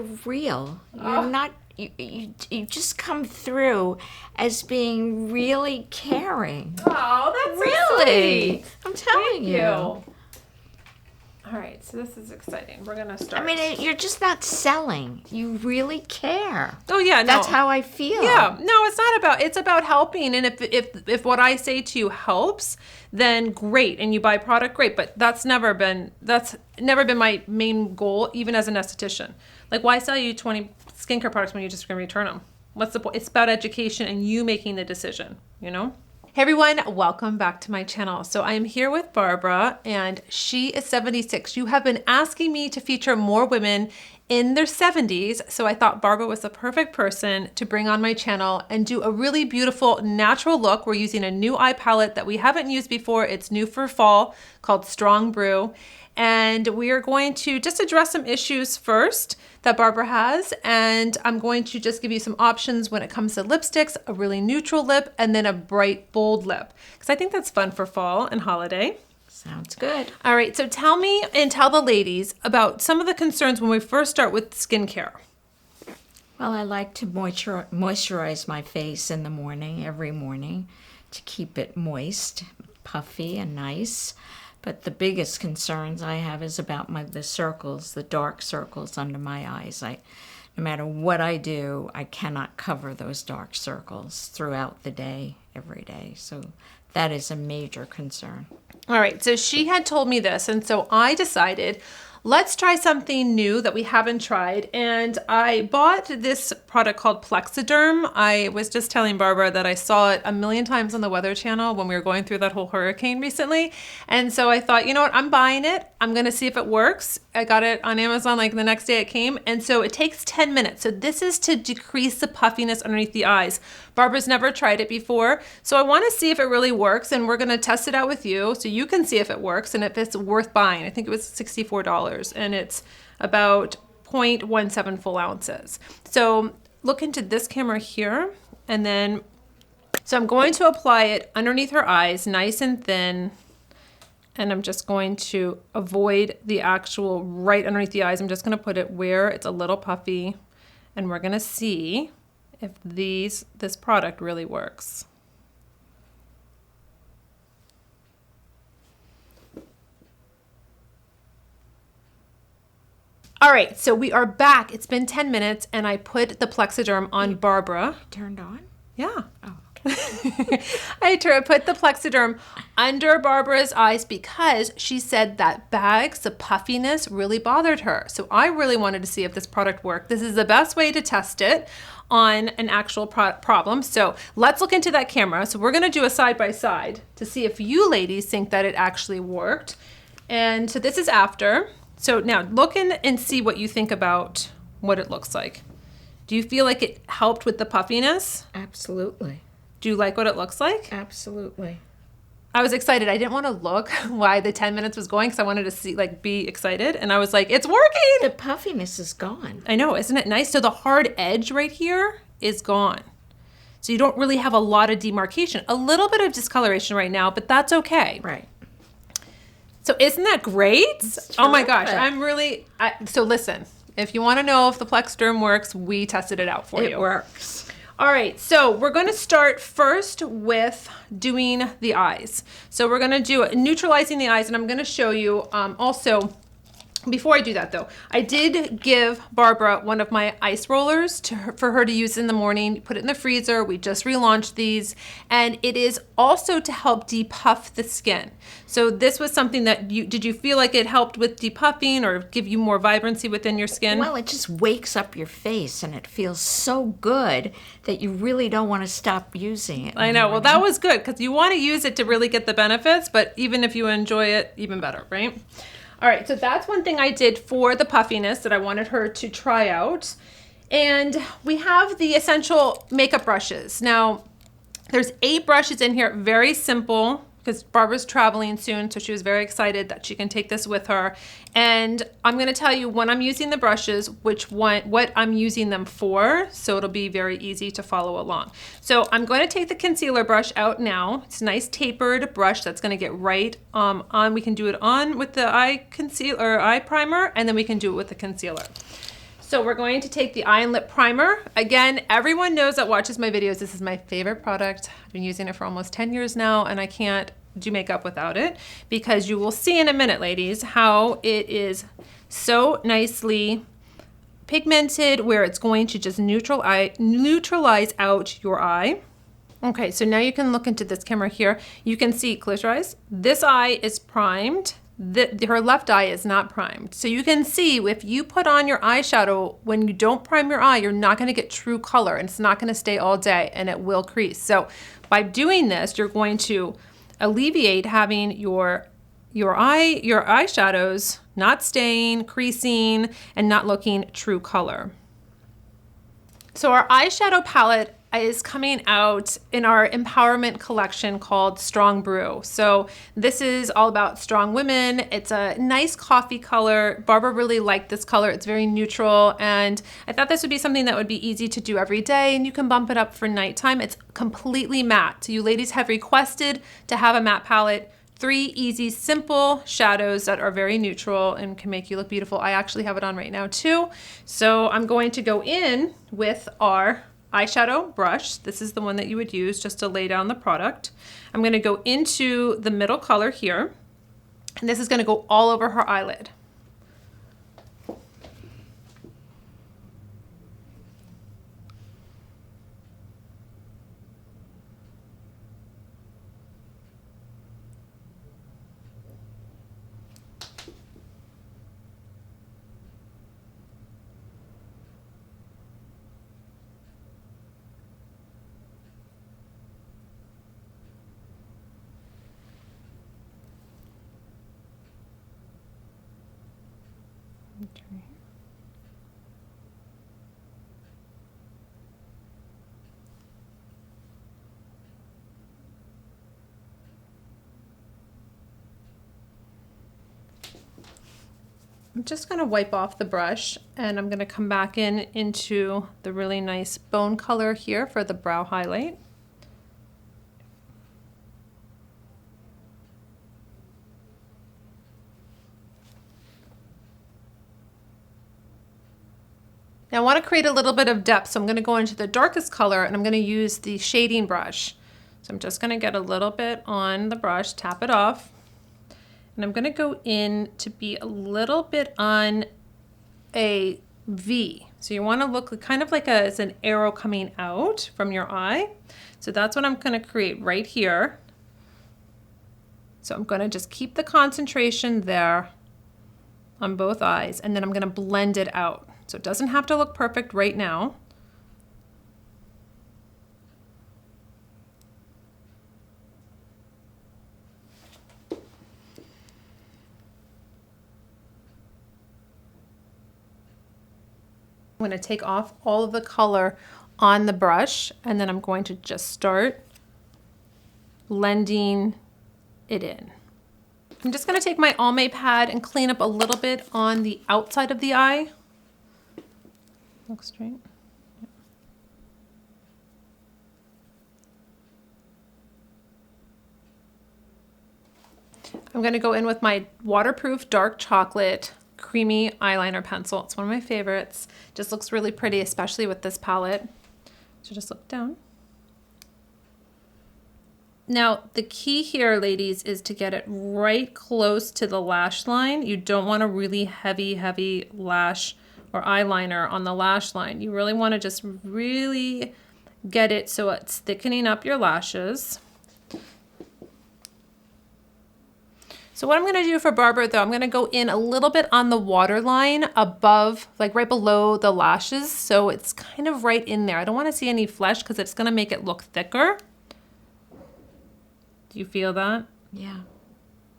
you're real. You're not. You just come through as being really caring. Oh, that's really. So I'm telling you. All right, so this is exciting. We're gonna start. I mean, you're just not selling. You really care. Oh yeah, no. That's how I feel. Yeah, no, it's not about. It's about helping, and if what I say to you helps, then great, and you buy product, great. But that's never been my main goal, even as an esthetician. Like, why sell you 20 skincare products when you're just gonna return them? What's the point? It's about education and you making the decision. You know. Hey everyone, welcome back to my channel. So I am here with Barbara and she is 76. You have been asking me to feature more women in their 70s. So I thought Barbara was the perfect person to bring on my channel and do a really beautiful natural look. We're using a new eye palette that we haven't used before. It's new for fall called Strong Brew. And we are going to just address some issues first that Barbara has. And I'm going to just give you some options when it comes to lipsticks, a really neutral lip, and then a bright, bold lip. Because I think that's fun for fall and holiday. Sounds good. All right, so tell me and tell the ladies about some of the concerns when we first start with skincare. Well, I like to moisturize my face in the morning, every morning, to keep it moist, puffy, and nice. But the biggest concerns I have is about the circles, the dark circles under my eyes. No matter what I do, I cannot cover those dark circles throughout the day, every day. So that is a major concern. All right, so she had told me this, and so I decided, let's try something new that we haven't tried. And I bought this product called Plexiderm. I was just telling Barbara that I saw it a million times on the Weather Channel when we were going through that whole hurricane recently. And so I thought, you know what, I'm buying it. I'm gonna see if it works. I got it on Amazon like the next day it came. And so it takes 10 minutes. So this is to decrease the puffiness underneath the eyes. Barbara's never tried it before. So I wanna see if it really works, and we're gonna test it out with you so you can see if it works and if it's worth buying. I think it was $64 and it's about 0.17 full ounces. So look into this camera here, and then, so I'm going to apply it underneath her eyes, nice and thin, and I'm just going to avoid the actual right underneath the eyes. I'm just gonna put it where it's a little puffy, and we're gonna see if this product really works. All right, so we are back. It's been 10 minutes and I put the Plexiderm on Barbara. Turned on? Yeah. Oh, okay. I put the Plexiderm under Barbara's eyes because she said that bags, the puffiness really bothered her. So I really wanted to see if this product worked. This is the best way to test it on an actual problem. So let's look into that camera. So we're gonna do a side-by-side to see if you ladies think that it actually worked. And so this is after. So now look in and see what you think about what it looks like. Do you feel like it helped with the puffiness? Absolutely. Do you like what it looks like? Absolutely. I was excited. I didn't want to look while the 10 minutes was going because I wanted to see, be excited. And I was like, it's working. The puffiness is gone. I know, isn't it nice? So the hard edge right here is gone. So you don't really have a lot of demarcation. A little bit of discoloration right now, but that's okay. Right. So isn't that great? Oh my gosh, so listen, if you want to know if the Plexiderm works, we tested it out for you. It works. All right, so we're going to start first with doing the eyes. So we're going to do neutralizing the eyes, and I'm going to show you also. Before I do that though, I did give Barbara one of my ice rollers for her to use in the morning, put it in the freezer. We just relaunched these, and it is also to help depuff the skin. So this was something that did you feel like it helped with depuffing or give you more vibrancy within your skin? Well, it just wakes up your face and it feels so good that you really don't want to stop using it. I know, well that was good because you want to use it to really get the benefits, but even if you enjoy it, even better, right? All right, so that's one thing I did for the puffiness that I wanted her to try out. And we have the essential makeup brushes. Now, there's 8 brushes in here, very simple, because Barbara's traveling soon, so she was very excited that she can take this with her. And I'm gonna tell you when I'm using the brushes, what I'm using them for, so it'll be very easy to follow along. So I'm going to take the concealer brush out now. It's a nice tapered brush that's gonna get right we can do it on with the eye concealer or eye primer, and then we can do it with the concealer. So we're going to take the eye and lip primer. Again, everyone knows that watches my videos, this is my favorite product. I've been using it for almost 10 years now, and I can't do makeup without it, because you will see in a minute, ladies, how it is so nicely pigmented, where it's going to just neutralize out your eye. Okay, so now you can look into this camera here. You can see, close your eyes. This eye is primed. Her left eye is not primed. So you can see if you put on your eyeshadow, when you don't prime your eye, you're not gonna get true color, and it's not gonna stay all day, and it will crease. So by doing this, you're going to alleviate having your eyeshadows not staying, creasing, and not looking true color. So our eyeshadow palette is coming out in our empowerment collection called Strong Brew. So this is all about strong women. It's a nice coffee color. Barbara really liked this color. It's very neutral, and I thought this would be something that would be easy to do every day, and you can bump it up for nighttime. It's completely matte. So you ladies have requested to have a matte palette. 3 easy, simple shadows that are very neutral and can make you look beautiful. I actually have it on right now too. So I'm going to go in with our eyeshadow brush. This is the one that you would use just to lay down the product. I'm going to go into the middle color here, and this is going to go all over her eyelid. Okay. I'm just going to wipe off the brush, and I'm going to come back into the really nice bone color here for the brow highlight. Now I want to create a little bit of depth, so I'm going to go into the darkest color, and I'm going to use the shading brush. So I'm just going to get a little bit on the brush, tap it off, and I'm going to go in to be a little bit on a V. So you want to look kind of like it's an arrow coming out from your eye. So that's what I'm going to create right here. So I'm going to just keep the concentration there on both eyes, and then I'm going to blend it out. So it doesn't have to look perfect right now. I'm going to take off all of the color on the brush, and then I'm going to just start blending it in. I'm just going to take my Almay pad and clean up a little bit on the outside of the eye. Look straight. I'm going to go in with my waterproof dark chocolate creamy eyeliner pencil. It's one of my favorites. Just looks really pretty, especially with this palette. So just look down. Now, the key here, ladies, is to get it right close to the lash line. You don't want a really heavy lash or eyeliner on the lash line. You really want to just really get it so it's thickening up your lashes. So what I'm going to do for Barbara, though, I'm going to go in a little bit on the waterline above, like right below the lashes, so it's kind of right in there. I don't want to see any flesh because it's going to make it look thicker. Do you feel that? Yeah.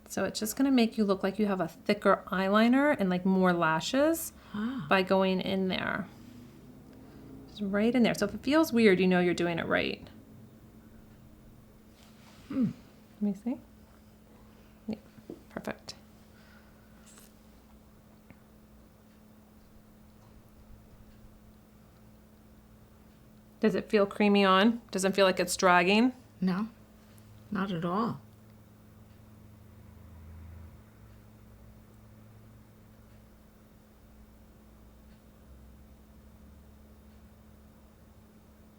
So it's just going to make you look like you have a thicker eyeliner and like more lashes by going in there. Just right in there. So if it feels weird, you know you're doing it right. Let me see. Yeah, perfect. Does it feel creamy on? Doesn't feel like it's dragging? No, not at all.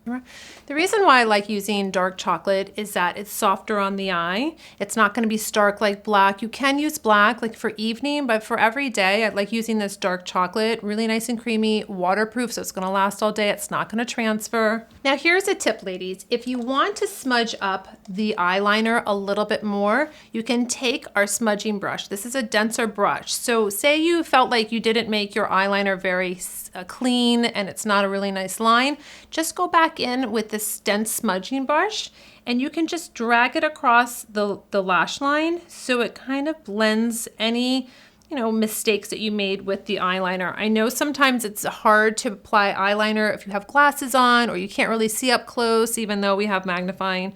The reason why I like using dark chocolate is that it's softer on the eye. It's not going to be stark like black. You can use black like for evening, but for every day, I like using this dark chocolate, really nice and creamy, waterproof, so it's going to last all day. It's not going to transfer. Now here's a tip, ladies. If you want to smudge up the eyeliner a little bit more, you can take our smudging brush. This is a denser brush. So say you felt like you didn't make your eyeliner very clean and it's not a really nice line, just go back in with this dense smudging brush and you can just drag it across the lash line so it kind of blends any mistakes that you made with the eyeliner. I know sometimes it's hard to apply eyeliner if you have glasses on or you can't really see up close, even though we have magnifying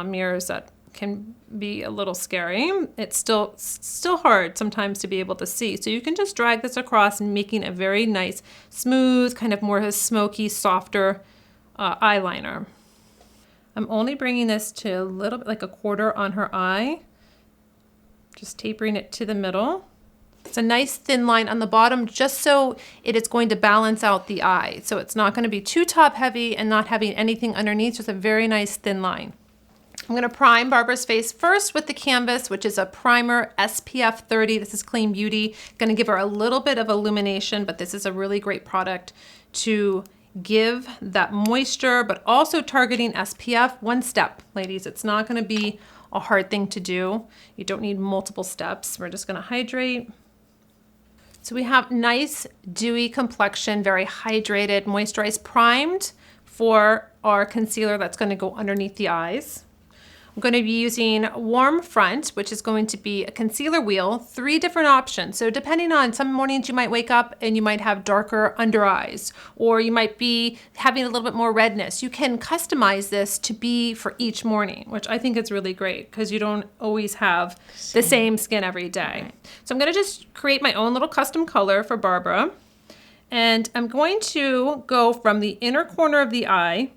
mirrors that can be a little scary. It's still hard sometimes to be able to see. So you can just drag this across and making a very nice, smooth, kind of more smoky, softer eyeliner. I'm only bringing this to a little bit like a quarter on her eye, just tapering it to the middle. It's a nice thin line on the bottom just so it is going to balance out the eye. So it's not going to be too top heavy and not having anything underneath, just a very nice thin line. I'm going to prime Barbara's face first with the Canvas, which is a primer SPF 30. This is Clean Beauty. Going to give her a little bit of illumination, but this is a really great product to give that moisture, but also targeting SPF. One step, ladies. It's not going to be a hard thing to do. You don't need multiple steps. We're just going to hydrate. So we have nice dewy complexion, very hydrated, moisturized, primed for our concealer that's going to go underneath the eyes. I'm going to be using Warm Front, which is going to be a concealer wheel, 3 different options. So depending on, some mornings you might wake up and you might have darker under eyes, or you might be having a little bit more redness. You can customize this to be for each morning, which I think is really great because you don't always have the same skin every day. Right. So I'm going to just create my own little custom color for Barbara. And I'm going to go from the inner corner of the eye.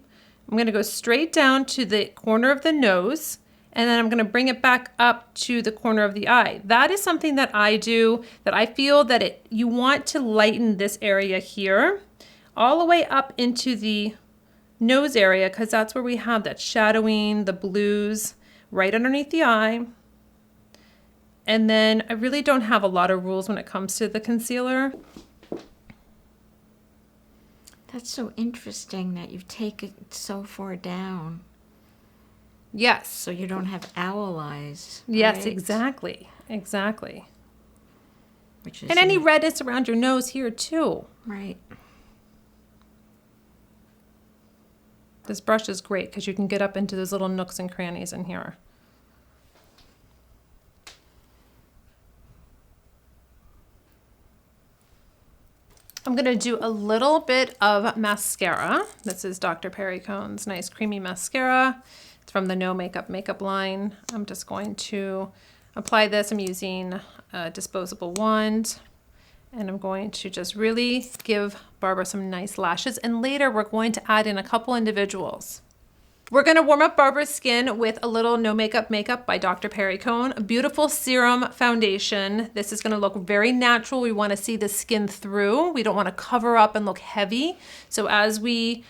I'm going to go straight down to the corner of the nose, and then I'm going to bring it back up to the corner of the eye. That is something that I do, that I feel that you want to lighten this area here, all the way up into the nose area, because that's where we have that shadowing, the blues, right underneath the eye. And then I really don't have a lot of rules when it comes to the concealer. That's so interesting that you take it so far down. Yes. So you don't have owl eyes. Yes, right? exactly. Exactly. Which is and any redness around your nose here too. Right. This brush is great because you can get up into those little nooks and crannies in here. I'm going to do a little bit of mascara. This is Dr. Perry Cone's nice creamy mascara. It's from the No Makeup line. I'm just going to apply this. I'm using a disposable wand, and I'm going to just really give Barbara some nice lashes. And later we're going to add in a couple individuals. We're going to warm up Barbara's skin with a little No Makeup by Dr. Perry Cone, a beautiful serum foundation. This is going to look very natural. We want to see the skin through. We don't want to cover up and look heavy. So as we,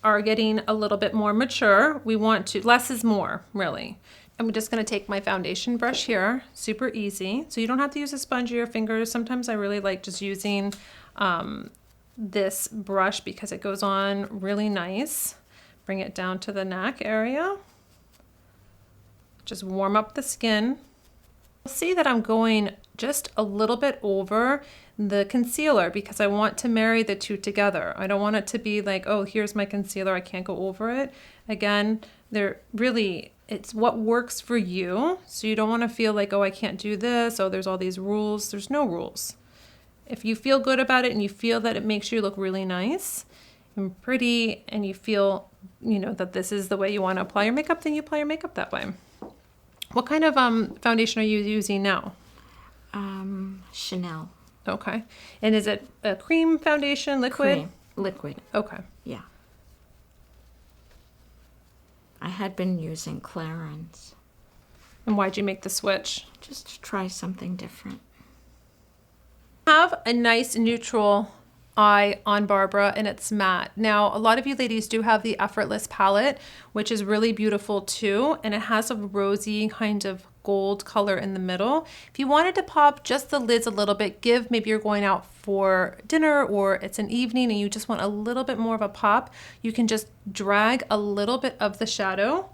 are getting a little bit more mature, we want to, less is more, really. I'm just going to take my foundation brush here, super easy. So you don't have to use a sponge or your fingers. Sometimes I really like just using this brush because it goes on really nice. Bring it down to the neck area. Just warm up the skin. You'll see that I'm going just a little bit over the concealer because I want to marry the two together. I don't want it to be like, oh, here's my concealer, I can't go over it. Again, it's what works for you. So you don't want to feel like, oh, I can't do this. Oh, there's all these rules. There's no rules. If you feel good about it and you feel that it makes you look really nice and pretty and you feel that this is the way you want to apply your makeup, then you apply your makeup that way. What kind of foundation are you using now? Chanel. Okay. And is it a cream foundation, liquid? Cream. Liquid. Okay. Yeah. I had been using Clarins. And why'd you make the switch? Just to try something different. Have a nice neutral eye on Barbara, and it's matte. Now, a lot of you ladies do have the Effortless palette, which is really beautiful too, and it has a rosy kind of gold color in the middle. If you wanted to pop just the lids a little bit, maybe you're going out for dinner or it's an evening and you just want a little bit more of a pop, you can just drag a little bit of the shadow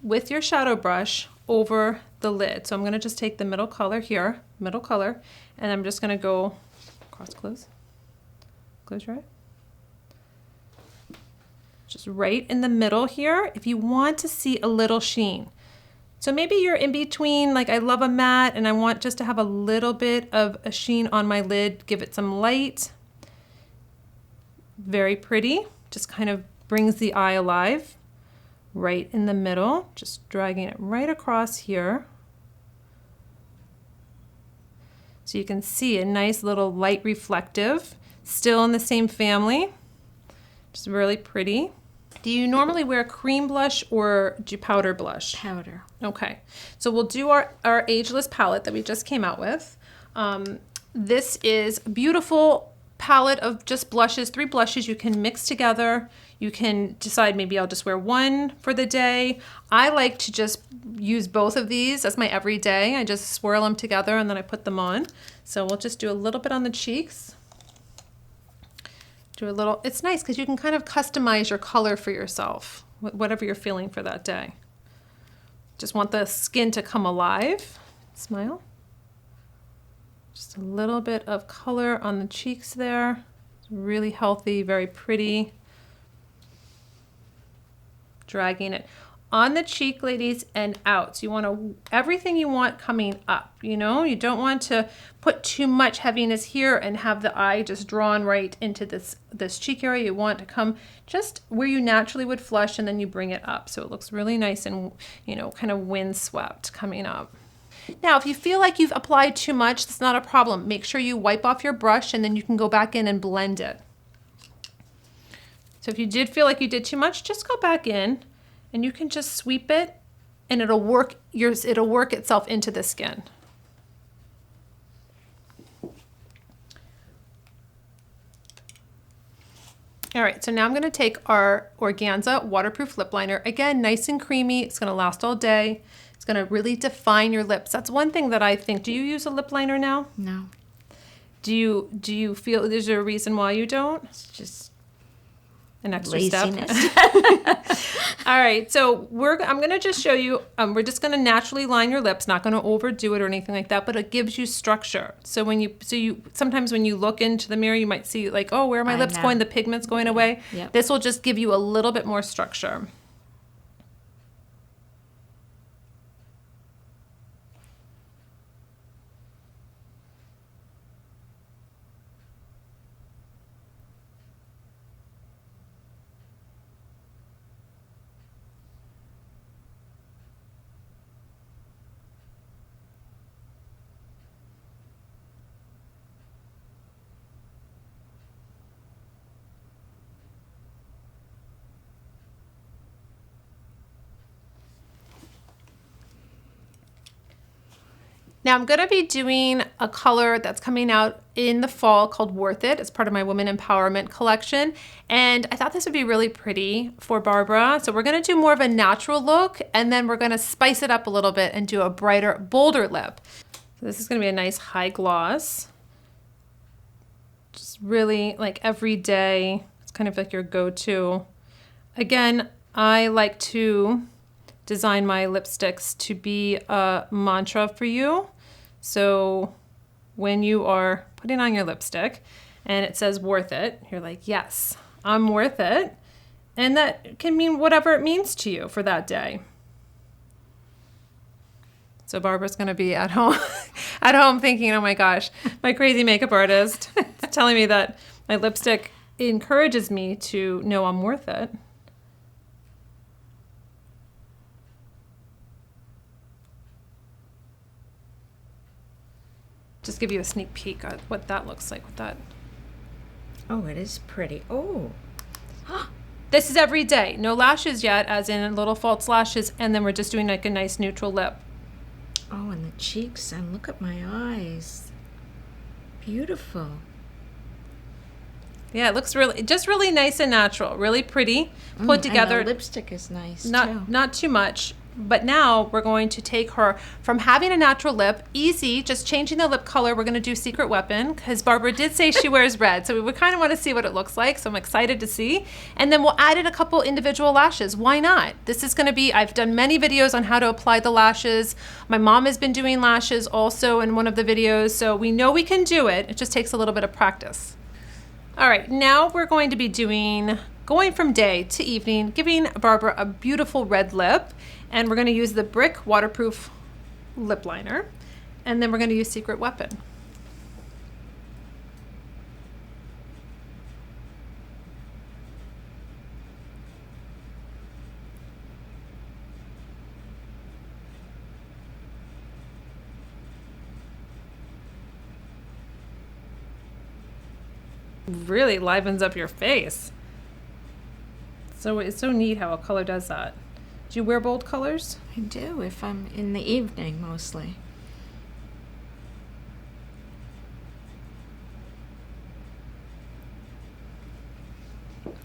with your shadow brush over the lid. So I'm going to just take the middle color here, middle color, and I'm just going to go close your eye. Just right in the middle here if you want to see a little sheen. So maybe you're in between, like I love a matte and I want just to have a little bit of a sheen on my lid, give it some light. Very pretty, just kind of brings the eye alive. Right in the middle, just dragging it right across here. So you can see a nice little light reflective, still in the same family, just really pretty. Do you normally wear cream blush or do you powder blush? Powder. Okay, so we'll do our Ageless palette that we just came out with. This is a beautiful palette of just blushes, 3 blushes you can mix together. You can decide maybe I'll just wear one for the day. I like to just use both of these as my everyday. I just swirl them together and then I put them on. So we'll just do a little bit on the cheeks. Do a little, it's nice because you can kind of customize your color for yourself, whatever you're feeling for that day. Just want the skin to come alive. Smile. Just a little bit of color on the cheeks there. It's really healthy, very pretty. Dragging it on the cheek, ladies, and out. So you want everything you want coming up, you know? You don't want to put too much heaviness here and have the eye just drawn right into this cheek area. You want to come just where you naturally would flush and then you bring it up. So it looks really nice and, you know, kind of windswept coming up. Now, if you feel like you've applied too much, that's not a problem. Make sure you wipe off your brush and then you can go back in and blend it. So if you did feel like you did too much, just go back in and you can just sweep it and it'll work itself into the skin. All right, so now I'm going to take our Organza waterproof lip liner. Again, nice and creamy. It's going to last all day. It's going to really define your lips. That's one thing that I think. Do you use a lip liner now? No. Do you feel there's a reason why you don't? It's just an extra laziness. step. All right, so I'm going to just show you, we're just going to naturally line your lips, not going to overdo it or anything like that, but it gives you structure. So sometimes when you look into the mirror, you might see like, oh, where are my lips going? The pigment's going away. Yep. This will just give you a little bit more structure. Now I'm going to be doing a color that's coming out in the fall called Worth It. It's part of my Women Empowerment collection. And I thought this would be really pretty for Barbara. So we're going to do more of a natural look and then we're going to spice it up a little bit and do a brighter, bolder lip. So this is going to be a nice high gloss. Just really like every day. It's kind of like your go-to. Again, I like to design my lipsticks to be a mantra for you. So when you are putting on your lipstick and it says worth it, you're like, yes, I'm worth it. And that can mean whatever it means to you for that day. So Barbara's going to be at home thinking, oh my gosh, my crazy makeup artist is telling me that my lipstick encourages me to know I'm worth it. Just give you a sneak peek at what that looks like with that. Oh, it is pretty. Oh. This is every day. No lashes yet, as in little false lashes, and then we're just doing like a nice neutral lip. Oh, and the cheeks, and look at my eyes. Beautiful. Yeah, it looks really nice and natural, really pretty, put together. And the lipstick is nice too. Not too much. But now we're going to take her from having a natural lip, easy, just changing the lip color. We're going to do Secret Weapon because Barbara did say she wears red. So we would kind of want to see what it looks like. So I'm excited to see. And then we'll add in a couple individual lashes. Why not? This is going to be, I've done many videos on how to apply the lashes. My mom has been doing lashes also in one of the videos. So we know we can do it. It just takes a little bit of practice. All right, now we're going to be going from day to evening, giving Barbara a beautiful red lip. And we're going to use the Brick Waterproof Lip Liner. And then we're going to use Secret Weapon. Really livens up your face. So it's so neat how a color does that. Do you wear bold colors? I do, if I'm in the evening mostly.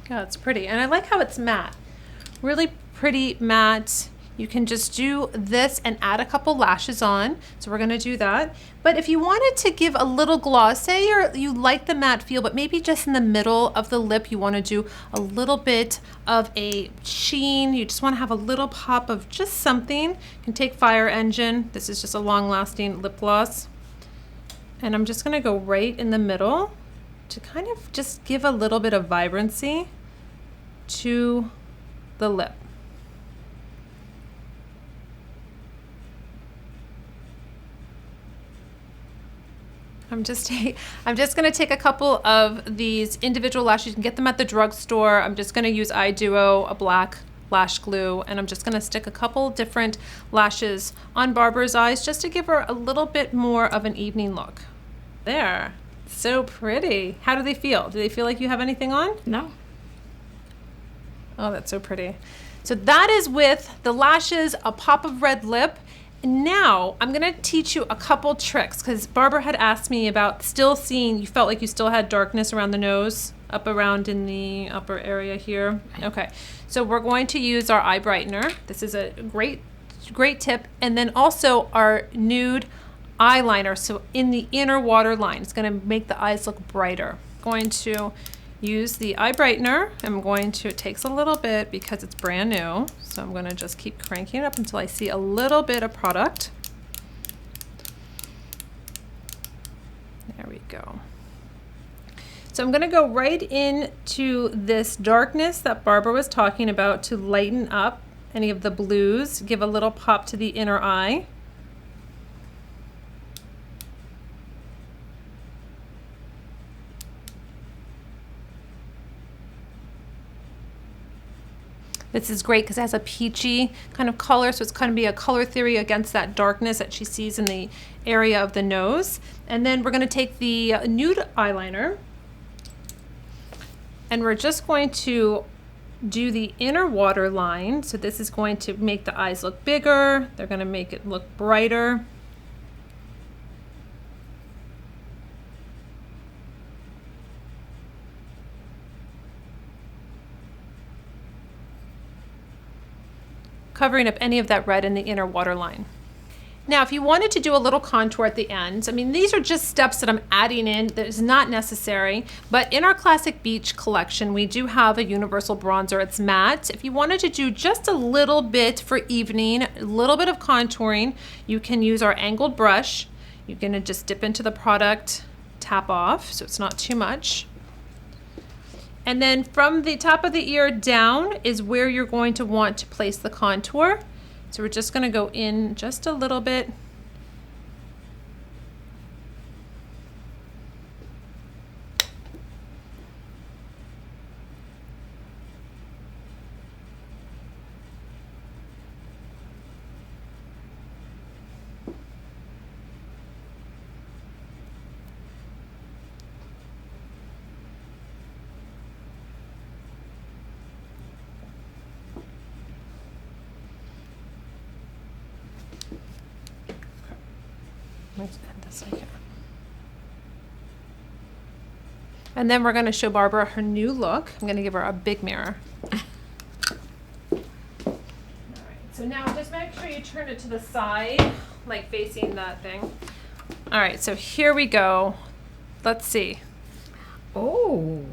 Yeah, it's pretty. And I like how it's matte. Really pretty matte. You can just do this and add a couple lashes on. So we're gonna do that. But if you wanted to give a little gloss, say you like the matte feel, but maybe just in the middle of the lip, you wanna do a little bit of a sheen. You just wanna have a little pop of just something. You can take Fire Engine. This is just a long-lasting lip gloss. And I'm just gonna go right in the middle to kind of just give a little bit of vibrancy to the lip. I'm just going to take a couple of these individual lashes. You can get them at the drugstore. I'm just going to use iDuo, a black lash glue, and I'm just going to stick a couple different lashes on Barbara's eyes just to give her a little bit more of an evening look. There. So pretty. How do they feel? Do they feel like you have anything on? No. Oh, that's so pretty. So that is with the lashes, a pop of red lip. Now I'm going to teach you a couple tricks because Barbara had asked me about still seeing, you felt like you still had darkness around the nose, up around in the upper area here. Okay, so we're going to use our eye brightener. This is a great tip. And then also our nude eyeliner. So in the inner waterline, it's going to make the eyes look brighter. Going to use the eye brightener. I'm going to, it takes a little bit because it's brand new. So I'm going to just keep cranking it up until I see a little bit of product. There we go. So I'm going to go right into this darkness that Barbara was talking about to lighten up any of the blues, give a little pop to the inner eye. This is great because it has a peachy kind of color, so it's going to be a color theory against that darkness that she sees in the area of the nose. And then we're going to take the nude eyeliner, and we're just going to do the inner waterline. So this is going to make the eyes look bigger. They're going to make it look brighter. Covering up any of that red in the inner waterline. Now, if you wanted to do a little contour at the end, I mean, these are just steps that I'm adding in that is not necessary, but in our Classic Beach collection, we do have a universal bronzer. It's matte. If you wanted to do just a little bit for evening, a little bit of contouring, you can use our angled brush. You're gonna just dip into the product, tap off, so it's not too much. And then from the top of the ear down is where you're going to want to place the contour. So we're just going to go in just a little bit. And then we're going to show Barbara her new look. I'm going to give her a big mirror. All right, so now just make sure you turn it to the side, like facing that thing. All right, so here we go. Let's see. Oh,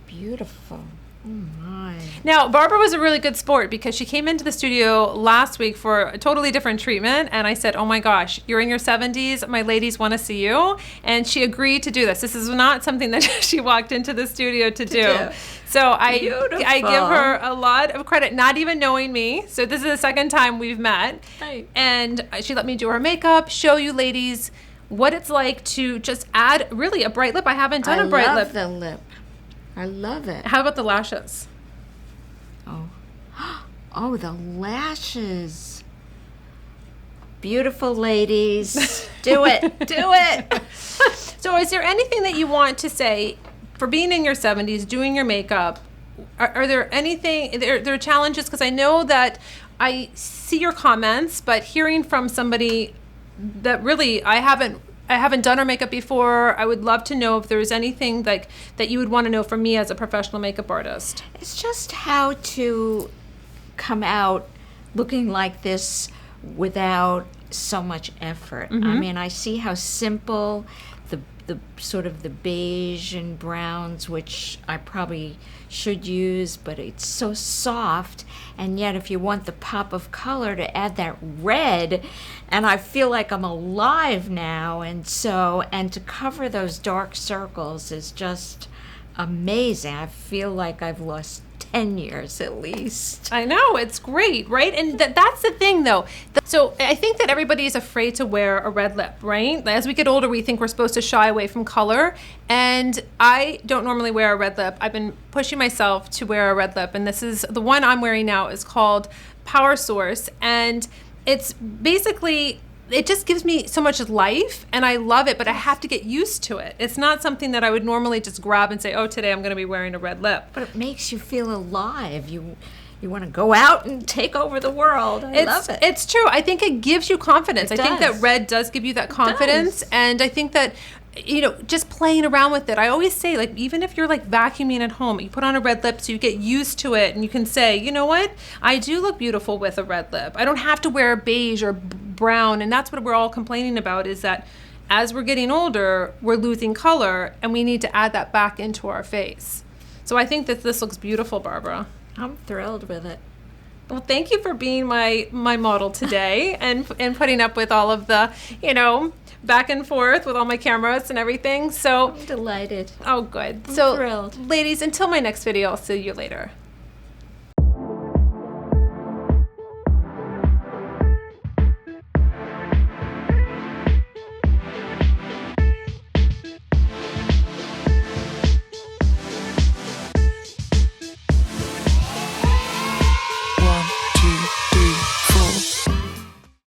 beautiful. Oh my. Now, Barbara was a really good sport because she came into the studio last week for a totally different treatment. And I said, oh my gosh, you're in your 70s. My ladies want to see you. And she agreed to do this. This is not something that she walked into the studio to do. So I give her a lot of credit, not even knowing me. So this is the second time we've met. Right. And she let me do her makeup, show you ladies what it's like to just add really a bright lip. I haven't done a bright lip. I love the lip. I love it. How about the lashes? Oh. Oh, the lashes. Beautiful ladies. Do it. Do it. So is there anything that you want to say for being in your 70s, doing your makeup? Are there anything, there are challenges? Because I know that I see your comments, but hearing from somebody that really I haven't done her makeup before, I would love to know if there's anything like that you would want to know from me as a professional makeup artist. It's just how to come out looking like this without so much effort. I mean, I see how simple the sort of the beige and browns, which I probably should use, but it's so soft. And yet if you want the pop of color, to add that red, and I feel like I'm alive now. And to cover those dark circles is just amazing. I feel like I've lost 10 years at least. I know, it's great, right? And that's the thing though. So I think that everybody is afraid to wear a red lip, right? As we get older, we think we're supposed to shy away from color. And I don't normally wear a red lip. I've been pushing myself to wear a red lip. And this is the one I'm wearing now is called Power Source. And it's basically, it just gives me so much life and I love it, but I have to get used to it. It's not something that I would normally just grab and say, oh, today I'm going to be wearing a red lip. But it makes you feel alive. You want to go out and take over the world. I love it. It's true. I think it gives you confidence. It I think does. that red does give you that confidence. And I think that, you know, just playing around with it. I always say, like, even if you're like vacuuming at home, you put on a red lip so you get used to it and you can say, you know what? I do look beautiful with a red lip. I don't have to wear beige or brown. And that's what we're all complaining about, is that as we're getting older, we're losing color and we need to add that back into our face. So I think that this looks beautiful, Barbara. I'm thrilled with it. Well, thank you for being my model today and putting up with all of the, you know, back and forth with all my cameras and everything. So I'm delighted. oh, good. I'm so thrilled. Ladies, until my next video, I'll see you later.